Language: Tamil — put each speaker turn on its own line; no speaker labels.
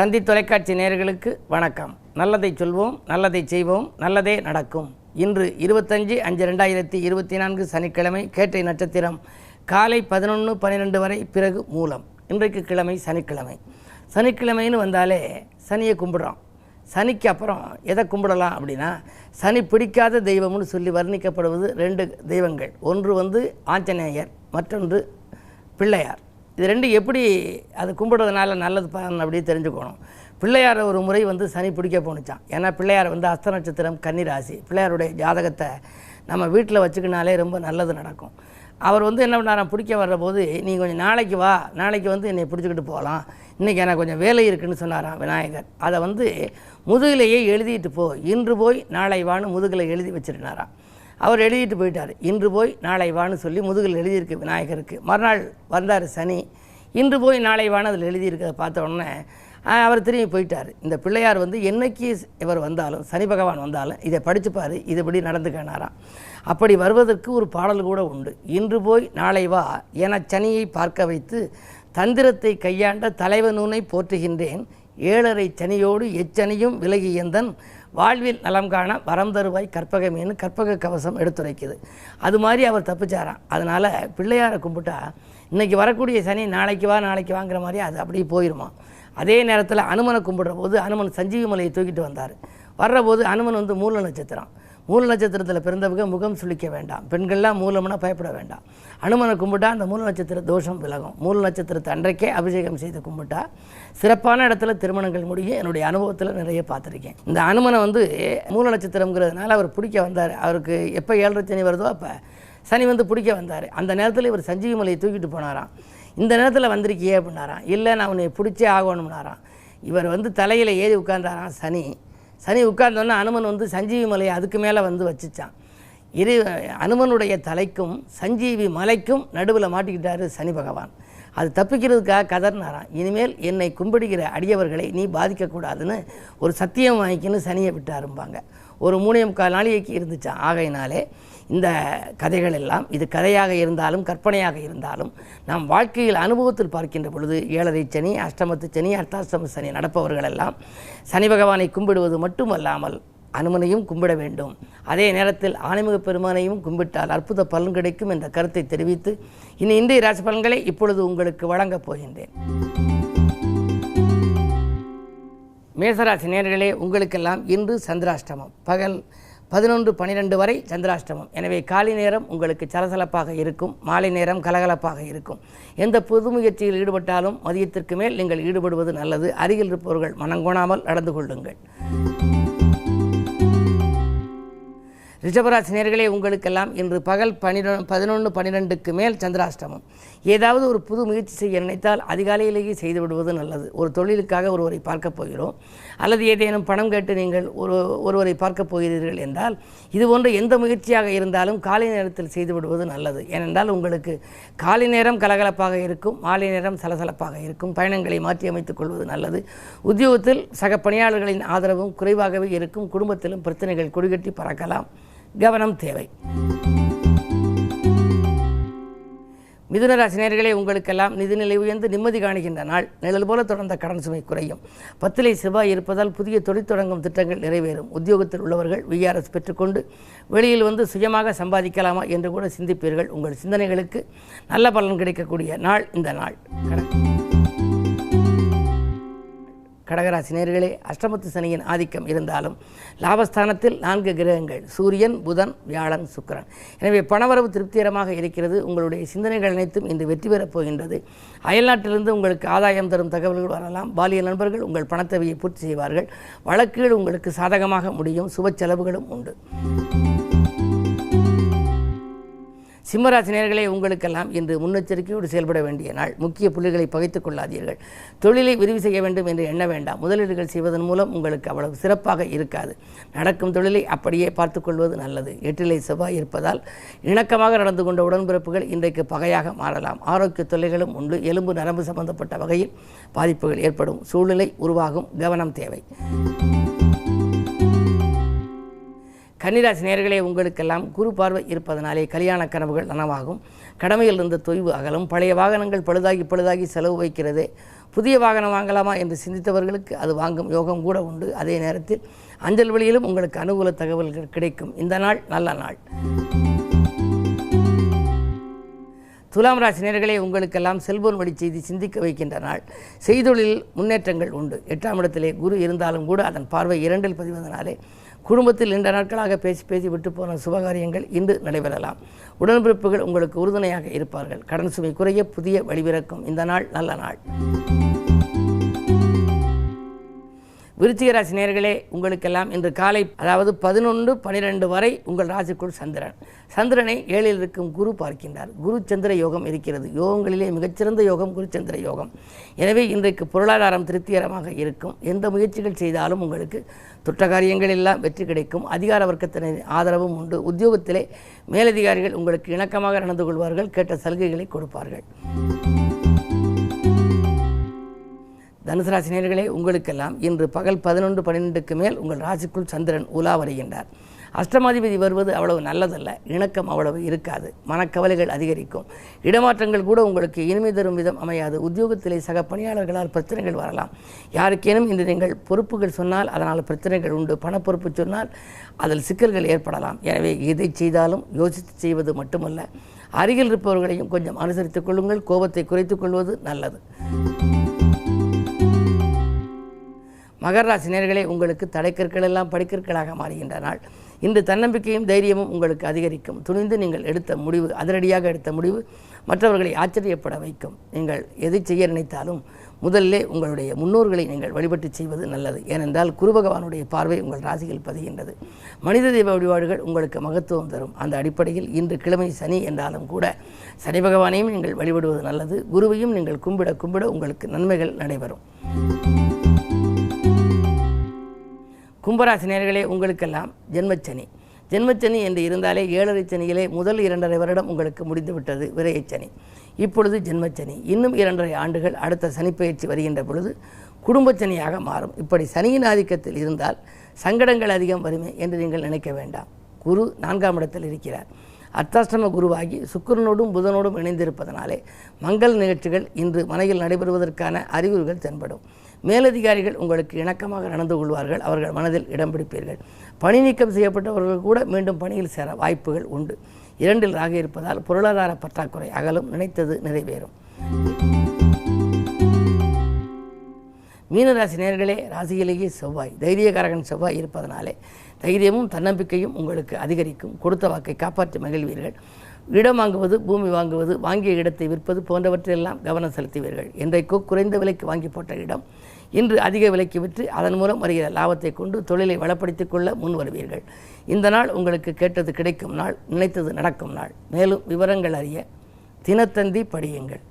தந்தி தொலைக்காட்சி நேயர்களுக்கு வணக்கம். நல்லதை சொல்வோம், நல்லதை செய்வோம், நல்லதே நடக்கும். இன்று 25/5/2024 சனிக்கிழமை. கேட்டை நட்சத்திரம் காலை 11:12 வரை, பிறகு மூலம். இன்றைக்கு கிழமை சனிக்கிழமை. சனிக்கிழமைன்னு வந்தாலே சனியை கும்பிடுறோம். சனிக்கு அப்புறம் எதை கும்பிடலாம் அப்படின்னா, சனி பிடிக்காத தெய்வம்னு சொல்லி வர்ணிக்கப்படுவது 2 தெய்வங்கள். ஒன்று ஆஞ்சநேயர், மற்றொன்று பிள்ளையார். இது 2 எப்படி அது கும்பிடுறதுனால நல்லது அப்படி தெரிஞ்சுக்கணும். பிள்ளையார் ஒரு முறை சனி பிடிக்க போணுச்சான். ஏன்னா பிள்ளையார் அஸ்த நட்சத்திரம், கன்னி ராசி. பிள்ளையாருடைய ஜாதகத்தை நம்ம வீட்டில் வச்சுக்கினாலே ரொம்ப நல்லது நடக்கும். அவர் என்ன பண்ணாராம், பிடிக்க வர்றபோது நீ கொஞ்சம் நாளைக்கு வா, நாளைக்கு என்னை பிடிச்சிக்கிட்டு போகலாம், இன்றைக்கி எனக்கு கொஞ்சம் வேலை இருக்குதுன்னு சொன்னாராம் விநாயகர். அதை முதுகிலேயே எழுதிட்டு போ, இன்று போய் நாளை வான்னு முதுகில் எழுதி வச்சுருந்தாராம். அவர் எழுதிட்டு போயிட்டார். இன்று போய் நாளை வான்னு சொல்லி முதுகில் எழுதியிருக்கு விநாயகருக்கு. மறுநாள் வந்தார் சனி. இன்று போய் நாளை வான்னு அதில் எழுதியிருக்கிறத பார்த்த உடனே அவர் திரும்பி போயிட்டார். இந்த பிள்ளையார் என்னைக்கு இவர் வந்தாலும், சனி பகவான் வந்தாலும் இதை படிச்சுப்பார், இதுபடி நடந்துக்கினாராம். அப்படி வருவதற்கு ஒரு பாடல் கூட உண்டு. இன்று போய் நாளை வா என சனியை பார்க்க வைத்து தந்திரத்தை கையாண்ட தலைவனூனை போற்றுகின்றேன், 7:30 சனியோடு எச்சனியும் விலகியந்தன் வாழ்வில் நலம் காண வரம் தருவாய் கற்பகமேனு கற்பக கவசம் எடுத்துரைக்குது. அது மாதிரி அவர் தப்பிச்சாராம். அதனால் பிள்ளையாரை கும்பிட்டா இன்றைக்கி வரக்கூடிய சனி நாளைக்கு வா நாளைக்கு வாங்கிற மாதிரி அது அப்படியே போயிடுமா. அதே நேரத்தில் அனுமனை கும்பிடுற போது அனுமன் சஞ்சீவி மலையை தூக்கிட்டு வந்தார். வர்றபோது அனுமன் மூல நட்சத்திரம். மூல நட்சத்திரத்தில் பிறந்தவங்க முகம் சுளிக்க வேண்டாம். பெண்கள்லாம் மூலம்னா பயப்பட வேண்டாம். அனுமனை கும்பிட்டா அந்த மூல நட்சத்திர தோஷம் விலகும். மூல நட்சத்திரத்தை அன்றைக்கே அபிஷேகம் செய்து கும்பிட்டா சிறப்பான இடத்துல திருமணங்கள் முடியும். என்னுடைய அனுபவத்தில் நிறைய பார்த்துருக்கேன். இந்த அனுமனை மூல நட்சத்திரங்கிறதுனால அவர் பிடிக்க வந்தார். அவருக்கு எப்போ 7:30 சனி வருதோ அப்போ சனி பிடிக்க வந்தார். அந்த நேரத்தில் இவர் சஞ்சீவி மலையை தூக்கிட்டு போனாராம். இந்த நேரத்தில் வந்திருக்கியே அப்படின்னாராம். இல்லை, நான் உன்னை பிடிச்சே ஆகணும்னாராம். இவர் தலையில் ஏறி உட்கார்ந்தாராம் சனி. சனி உட்கார்ந்தோன்னா அனுமன் சஞ்சீவி மலையை அதுக்கு மேலே வச்சுச்சான். அனுமனுடைய தலைக்கும் சஞ்சீவி மலைக்கும் நடுவில் மாட்டிக்கிட்டார் சனி பகவான். அது தப்பிக்கிறதுக்காக கதர்னாராம். இனிமேல் என்னை கும்பிடுகிற அடியவர்களை நீ பாதிக்கக்கூடாதுன்னு ஒரு சத்தியம் வாங்கிக்கின்னு சனியை விட்டாரும்பாங்க. ஒரு 3.25 நாளைக்கு இருந்துச்சான். ஆகையினாலே இந்த கதைகள் எல்லாம், இது கதையாக இருந்தாலும் கற்பனையாக இருந்தாலும், நாம் வாழ்க்கையில் அனுபவத்தில் பார்க்கின்ற பொழுது 7:30 சனி, அஷ்டமத்து சனி, அர்த்தாஷ்டம சனி நடப்பவர்கள் எல்லாம் சனி பகவானை கும்பிடுவது மட்டுமல்லாமல் அனுமனையும் கும்பிட வேண்டும். அதே நேரத்தில் ஆணைமுக பெருமானையும் கும்பிட்டால் அற்புத பலன் கிடைக்கும் என்ற கருத்தை தெரிவித்து இன்றைய ராசி பலன்களை இப்பொழுது உங்களுக்கு வழங்கப் போகின்றேன். மேசராசி நேயர்களே, உங்களுக்கெல்லாம் இன்று சந்திராஷ்டமம். பகல் 11:12 வரை சந்திராஷ்டமம். எனவே காலை நேரம் உங்களுக்கு சலசலப்பாக இருக்கும், மாலை நேரம் கலகலப்பாக இருக்கும். எந்த புது முயற்சியில் ஈடுபட்டாலும் மதியத்திற்கு மேல் நீங்கள் ஈடுபடுவது நல்லது. அருகில் இருப்பவர்கள் மனங்கோணாமல் நடந்து கொள்ளுங்கள். ரிஷபராசி நேயர்களே, உங்களுக்கெல்லாம் இன்று பகல் 11:12க்கு மேல் சந்திராஷ்டமம். ஏதாவது ஒரு புது முயற்சி செய்ய நினைத்தால் அதிகாலையிலேயே செய்து விடுவது நல்லது. ஒரு தொழிலுக்காக ஒருவரை பார்க்கப் போகிறோம், அல்லது ஏதேனும் பணம் கேட்டு நீங்கள் ஒருவரை பார்க்கப் போகிறீர்கள் என்றால் இது போன்ற எந்த முயற்சியாக இருந்தாலும் காலை நேரத்தில் செய்து விடுவது நல்லது. ஏனென்றால் உங்களுக்கு காலை நேரம் கலகலப்பாக இருக்கும், மாலை நேரம் சலசலப்பாக இருக்கும். பயணங்களை மாற்றி அமைத்துக் கொள்வது நல்லது. உத்தியோகத்தில் சக பணியாளர்களின் ஆதரவும் குறைவாகவே இருக்கும். குடும்பத்திலும் பிரச்சனைகள் கொடிகட்டி பறக்கலாம், கவனம் தேவை. மிதுனராசி நேயர்களே, உங்களுக்கெல்லாம் நிதிநிலை உயர்ந்து நிம்மதி காணுகின்ற நாள். நிழல் போல தொடர்ந்த கடன் சுமை குறையும். 10ல் செவ்வாய் இருப்பதால் புதிய தொழில் தொடங்கும் திட்டங்கள் நிறைவேறும். உத்தியோகத்தில் உள்ளவர்கள் விஆர்எஸ் பெற்றுக்கொண்டு வெளியில் சுயமாக சம்பாதிக்கலாமா என்று கூட சிந்திப்பீர்கள். உங்கள் சிந்தனைகளுக்கு நல்ல பலன் கிடைக்கக்கூடிய நாள் இந்த நாள். கடகராசி நேயர்களே, அஷ்டமத்து சனியின் ஆதிக்கம் இருந்தாலும் லாபஸ்தானத்தில் 4 கிரகங்கள் சூரியன், புதன், வியாழன், சுக்கிரன். எனவே பணவரவு திருப்திகரமாக இருக்கிறது. உங்களுடைய சிந்தனைகள் அனைத்தும் இன்று வெற்றி பெறப் போகின்றது. அயல்நாட்டிலிருந்து உங்களுக்கு ஆதாயம் தரும் தகவல்கள் வரலாம். பாலிய நண்பர்கள் உங்கள் பணத்தேவையை பூர்த்தி செய்வார்கள். வழக்குகள் உங்களுக்கு சாதகமாக முடியும். சுப செலவுகளும் உண்டு. சிம்மராசி நேயர்களே, உங்களுக்கெல்லாம் இன்று முன்னெச்சரிக்கையோடு செயல்பட வேண்டிய நாள். முக்கிய புள்ளிகளை பகைத்துக் கொள்ளாதீர்கள். தொழிலை விரிவு செய்ய வேண்டும் என்று எண்ண வேண்டாம். முதலீடுகள் செய்வதன் மூலம் உங்களுக்கு அவ்வளவு சிறப்பாக இருக்காது. நடக்கும் தொழிலை அப்படியே பார்த்துக்கொள்வது நல்லது. 8ல் செவ்வாய் இருப்பதால் இணக்கமாக நடந்து கொண்ட உடன்பிறப்புகள் இன்றைக்கு பகையாக மாறலாம். ஆரோக்கிய தொல்லைகளும் உண்டு. எலும்பு நரம்பு சம்பந்தப்பட்ட வகையில் பாதிப்புகள் ஏற்படும் சூழ்நிலை உருவாகும். கவனம் தேவை. கன்னிராசி நேயர்களே, உங்களுக்கெல்லாம் குரு பார்வை இருப்பதனாலே கல்யாண கனவுகள் நனவாகும். கடமையில் இருந்த தொய்வு அகலும். பழைய வாகனங்கள் பழுதாகி செலவு வைக்கிறதே. புதிய வாகனம் வாங்கலாமா என்று சிந்தித்தவர்களுக்கு அது வாங்கும் யோகம் கூட உண்டு. அதே நேரத்தில் அஞ்சல் வழியிலும் உங்களுக்கு அனுகூல தகவல்கள் கிடைக்கும். இந்த நாள் நல்ல நாள். துலாம் ராசி நேயர்களே, உங்களுக்கெல்லாம் செல்போன் வழி செய்தி சிந்திக்க வைக்கின்ற நாள். செய்தொழில் முன்னேற்றங்கள் உண்டு. 8ஆம் இடத்திலே குரு இருந்தாலும் கூட அதன் பார்வை 2இல் பதிவதனாலே குடும்பத்தில் நீண்ட நாட்களாக பேசி விட்டு போன சுபகாரியங்கள் இன்று நடைபெறலாம். உடன்பிறப்புகள் உங்களுக்கு உறுதுணையாக இருப்பார்கள். கடன் சுமை குறைய புதிய வழிபிறக்கும். இந்த நாள் நல்ல நாள். விருச்சிக ராசி நேயர்களே, உங்களுக்கெல்லாம் இன்று காலை 11:12 வரை உங்கள் ராசிக்குள் சந்திரனை 7இல் இருக்கும் குரு பார்க்கின்றார். குரு சந்திர யோகம் இருக்கிறது. யோகங்களிலே மிகச்சிறந்த யோகம் குரு சந்திர யோகம். எனவே இன்றைக்கு பொருளாதாரம் திருப்திகரமாக இருக்கும். எந்த முயற்சிகள் செய்தாலும் உங்களுக்கு தொட்ட காரியங்கள் எல்லாம் வெற்றி கிடைக்கும். அதிகார வர்க்கத்தினரின் ஆதரவும் உண்டு. உத்தியோகத்திலே மேலதிகாரிகள் உங்களுக்கு இணக்கமாக நடந்து கொள்வார்கள். கேட்ட சலுகைகளை கொடுப்பார்கள். தனுசு ராசி நேயர்களே, உங்களுக்கெல்லாம் இன்று பகல் 11:12க்கு மேல் உங்கள் ராசிக்குள் சந்திரன் உலா வருகின்றார். அஷ்டமாதிபதி வருவது அவ்வளவு நல்லதல்ல. இணக்கம் அவ்வளவு இருக்காது. மனக்கவலைகள் அதிகரிக்கும். இடமாற்றங்கள் கூட உங்களுக்கு இனிமை தரும் விதம் அமையாது. உத்தியோகத்திலே சக பணியாளர்களால் பிரச்சனைகள் வரலாம். யாருக்கேனும் இன்று நீங்கள் பொறுப்புகள் சொன்னால் அதனால் பிரச்சனைகள் உண்டு. பணப்பொறுப்பு சொன்னால் அதில் சிக்கல்கள் ஏற்படலாம். எனவே எதை செய்தாலும் யோசித்து செய்வது மட்டுமல்ல, அருகில் இருப்பவர்களையும் கொஞ்சம் அனுசரித்துக் கொள்ளுங்கள். கோபத்தை குறைத்துக் கொள்வது நல்லது. மகர ராசி நேயர்களே, உங்களுக்கு தடைக்கற்கள் எல்லாம் படிக்கற்களாக மாறுகின்ற நாள். இன்று தன்னம்பிக்கையும் தைரியமும் உங்களுக்கு அதிகரிக்கும். துணிந்து நீங்கள் அதிரடியாக எடுத்த முடிவு மற்றவர்களை ஆச்சரியப்பட வைக்கும். நீங்கள் எதை செய்ய நினைத்தாலும் முதல்ல உங்களுடைய முன்னோர்களை நீங்கள் வழிபட்டு செய்வது நல்லது. ஏனென்றால் குரு பகவானுடைய பார்வை உங்கள் ராசியில் பதிகின்றது. மனித தெய்வ வழிபாடுகள் உங்களுக்கு மகத்துவம் தரும். அந்த அடிப்படையில் இன்று கிழமை சனி என்றாலும் கூட சனி பகவானையும் நீங்கள் வழிபடுவது நல்லது. குருவையும் நீங்கள் கும்பிட உங்களுக்கு நன்மைகள் நடைபெறும். கும்பராசி நேயர்களே, உங்களுக்கெல்லாம் ஜென்மச்சனி என்று இருந்தாலே 7.5 சனியிலே முதல் 2.5 வருடம் உங்களுக்கு முடிந்துவிட்டது விரையச்சனி. இப்பொழுது ஜென்மச்சனி. இன்னும் 2.5 ஆண்டுகள் அடுத்த சனிப்பெயர்ச்சி வருகின்ற பொழுது குடும்பச்சனியாக மாறும். இப்படி சனியின் ஆதிக்கத்தில் இருந்தால் சங்கடங்கள் அதிகம் வருமே என்று நீங்கள் நினைக்க வேண்டாம். குரு 4ஆம் இடத்தில் இருக்கிறார். அர்த்தாஷ்டம குருவாகி சுக்கிரனோடும் புதனோடும் இணைந்திருப்பதனாலே மங்கள நிகழ்ச்சிகள் இன்று மனையில் நடைபெறுவதற்கான அறிகுறிகள் தென்படும். மேலதிகாரிகள் உங்களுக்கு இணக்கமாக நடந்து கொள்வார்கள். அவர்கள் மனதில் இடம் பிடிப்பீர்கள். பணி நீக்கம் செய்யப்பட்டவர்கள் கூட மீண்டும் பணியில் சேர வாய்ப்புகள் உண்டு. 2இல் ராகு இருப்பதால் பொருளாதார பற்றாக்குறை அகலும். நினைத்தது நிறைவேறும். மீனராசி நேயர்களே, ராசியிலேயே செவ்வாய் தைரியகாரகன் செவ்வாய் இருப்பதனாலே தைரியமும் தன்னம்பிக்கையும் உங்களுக்கு அதிகரிக்கும். கொடுத்த வாக்கை காப்பாற்றி மகிழ்வீர்கள். இடம் வாங்குவது, பூமி வாங்குவது, வாங்கிய இடத்தை விற்பது போன்றவற்றெல்லாம் கவனம் செலுத்துவீர்கள். இன்றைக்கோ குறைந்த விலைக்கு வாங்கி போட்ட இடம் இன்று அதிக விலைக்கு விற்று அதன் மூலம் வருகிற லாபத்தை கொண்டு தொழிலை வளப்படுத்திக் கொள்ள முன் வருவீர்கள். இந்த நாள் உங்களுக்கு கேட்டது கிடைக்கும் நாள், நினைத்தது நடக்கும் நாள். மேலும் விவரங்கள் அறிய தினத்தந்தி படியுங்கள்.